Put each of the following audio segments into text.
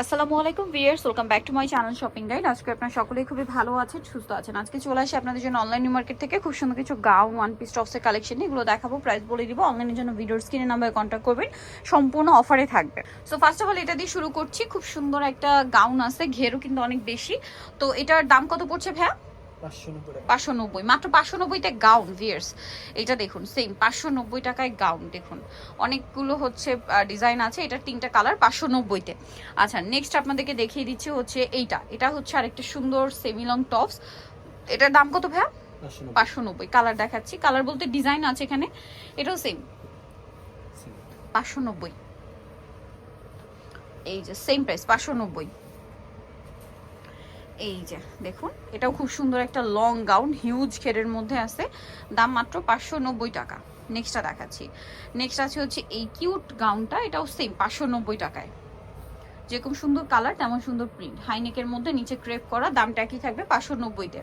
আসসালামু আলাইকুম viewers, welcome back to my channel shopping guide. আজকে আপনারা সকলেই খুবই ভালো আছেন, সুস্থ আছেন। আজকে চলে আসি আপনাদের জন্য অনলাইন নিউ মার্কেট থেকে খুব সুন্দর কিছু গাউন, ওয়ান পিস টপসের কালেকশন এগুলো দেখাবো, প্রাইস বলে দিব। অনলাইনের জন্য ভিডিওর স্ক্রিনে নাম্বারে কন্ট্যাক্ট করবেন, সম্পূর্ণ অফারে থাকবে। সো ফার্স্ট অফ অল এটা দিয়ে শুরু করছি। খুব সুন্দর একটা গাউন আছে, ঘেরও কিন্তু অনেক বেশি। তো এটার দাম কত পড়ছে ভাইয়া? 590, মাত্র 590তে গাউন ভিয়ার্স। এটা দেখুন সেম 590 টাকায় গাউন। দেখুন অনেকগুলো হচ্ছে ডিজাইন আছে, এটার 3টা কালার 590তে। আচ্ছা নেক্সট আপনাদেরকে দেখিয়ে দিচ্ছি হচ্ছে এটা হচ্ছে আরেকটা সুন্দর সেমি লং টপস। এটার দাম কত ভাইয়া? 590। কালার দেখাচ্ছি, কালার বলতে ডিজাইন আছে এখানে। এটাও সেম 590। এই যে সেম প্রাইস 590। এই যে দেখুন এটাও খুব সুন্দর একটা লং গাউন, হিউজ ঘেরের মধ্যে আছে, দাম মাত্র 590 টাকা। নেক্সটটা দেখাচ্ছি। নেক্সট আছে হচ্ছে এই কিউট গাউনটা, এটাও সেম 590 টাকায়। যেরকম সুন্দর কালার তেমন সুন্দর প্রিন্ট, হাইনেকের মধ্যে নিচে ক্রেপ করা, দামটা একই থাকবে 590-তে।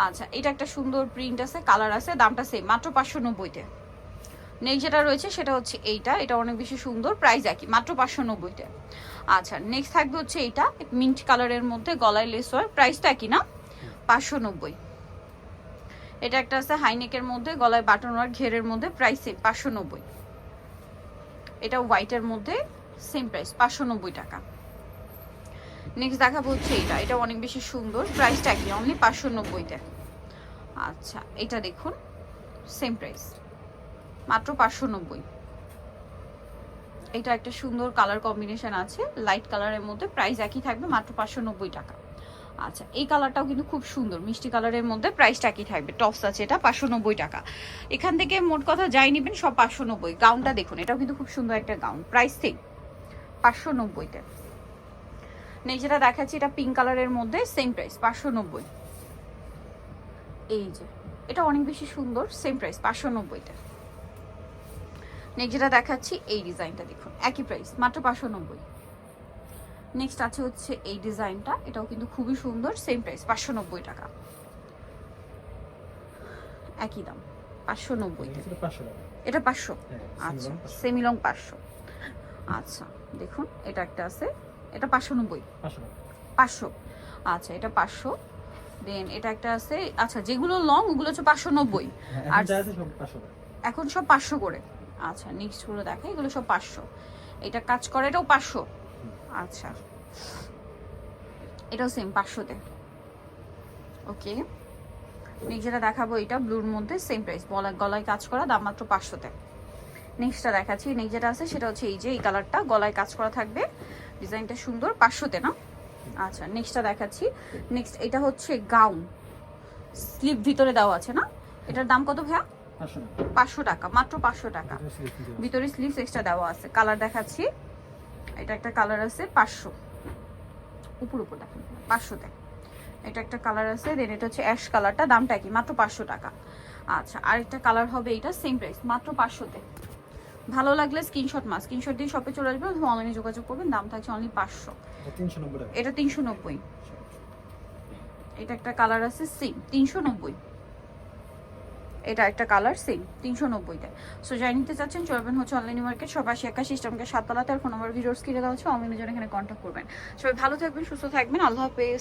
আচ্ছা এটা একটা সুন্দর প্রিন্ট আছে, কালার আছে, দামটা সেম মাত্র 590-তে। নেক্সট যেটা রয়েছে সেটা হচ্ছে এটা অনেক বেশি সুন্দর, প্রাইস একই মাত্র 590-তে। আচ্ছা নেক্সট থাকবে হচ্ছে এইটা মিন্ট কালারের মধ্যে, গলায় লেস হয়, প্রাইসটা একই না, 590। এটা একটা আছে হাইনেকের মধ্যে, গলায় বাটন ওয়ার্ক, ঘেরের মধ্যে, প্রাইস সেম 590। এটা হোয়াইটের মধ্যে, সেম প্রাইস 590 টাকা। নেক্সট দেখাবো হচ্ছে এটা অনেক বেশি সুন্দর, প্রাইসটা একই, অনলি 590-তে। আচ্ছা এটা দেখুন সেম প্রাইস মাত্র 590। এটা একটা সুন্দর কালার কম্বিনেশন আছে, লাইট কালারের মধ্যে, প্রাইস একই থাকবে মাত্র 590 টাকা। আচ্ছা এই কালারটাও কিন্তু খুব সুন্দর, মিষ্টি কালারের মধ্যে, প্রাইসটা একই থাকবে। টপস আছে এটা 590 টাকা। এখান থেকে মোট কথা যাই নেবেন সব 590। গাউনটা দেখুন, এটাও কিন্তু খুব সুন্দর একটা গাউন, প্রাইস সেম 590-তে। নেক্সট যেটা দেখাচ্ছি এটা পিঙ্ক কালারের মধ্যে, সেম প্রাইস 590। এই যে এটা অনেক বেশি সুন্দর, সেম প্রাইস 590-তে। নেক্সট যেটা দেখাচ্ছি এই ডিজাইনটা দেখুন, একই প্রাইস মাত্র 590। নেক্সট আছে হচ্ছে এই ডিজাইনটা, এটাও কিন্তু খুবই সুন্দর, সেম প্রাইস 590 টাকা, একই দাম 590-তে। এটা 500, আচ্ছা সেমি লং 500। আচ্ছা দেখুন এটা একটা আছে, এটা 590, 500। আচ্ছা এটা 500। দেন এটা একটা আছে, আচ্ছা যেগুলো লং ওগুলো হচ্ছে 590, আর এখন সব 500 করে। আচ্ছা নেক্সট গুলো দেখে, এগুলো সব 500। এটা কাজ করে, এটাও 500। আচ্ছা এটাও সেম 500-তে। ওকে নেক্সট যেটা দেখাবো এটা ব্লুর মধ্যে, সেম প্রাইস, গলায় কাজ করা, দাম মাত্র 500-তে। নেক্সটটা দেখাচ্ছি। নেক্সট যেটা আছে সেটা হচ্ছে এই যে এই কালারটা, গলায় কাজ করা থাকবে, ডিজাইনটা সুন্দর, 500-তে না। আচ্ছা নেক্সটটা দেখাচ্ছি। নেক্সট এটা হচ্ছে গাউন, স্লিভ ভিতরে দেওয়া আছে না, এটার দাম কত ভাইয়া? 500 টাকা, মাত্র 500 টাকা। ভিতরে স্লিভস এক্সট্রা দেওয়া আছে। কালার দেখাচ্ছি, এটা একটা কালার আছে 500, উপর দেখেন 500-তে। এটা একটা কালার আছে, দেন এটা হচ্ছে অ্যাশ কালারটা, দামটা কি মাত্র 500 টাকা। আচ্ছা আরেকটা কালার হবে এটা, সেম প্রাইস মাত্র 500-তে। ভালো লাগলে স্ক্রিনশট স্ক্রিনশট দিয়ে শপে চলে আসবেন অথবা অনলাইনে যোগাযোগ করবেন, দাম থাকছে অনলি 500। এটা 390। এটা একটা কালার আছে সেম 390। এটা একটা কালার সেম 390-তে। সো যাই নিতে চাচ্ছেন চলবেন হচ্ছে অনলাইন মার্কেট, সব 81 সিস্টেমকে 7 তলাতে, আর ফোন নাম্বার ভিডিওস কিনে দেওয়া হচ্ছে, অনলাইনের জন্য এখানে কন্ট্যাক্ট করবেন। সবাই ভালো থাকবেন, সুস্থ থাকবেন, আল্লাহ হাফেজ।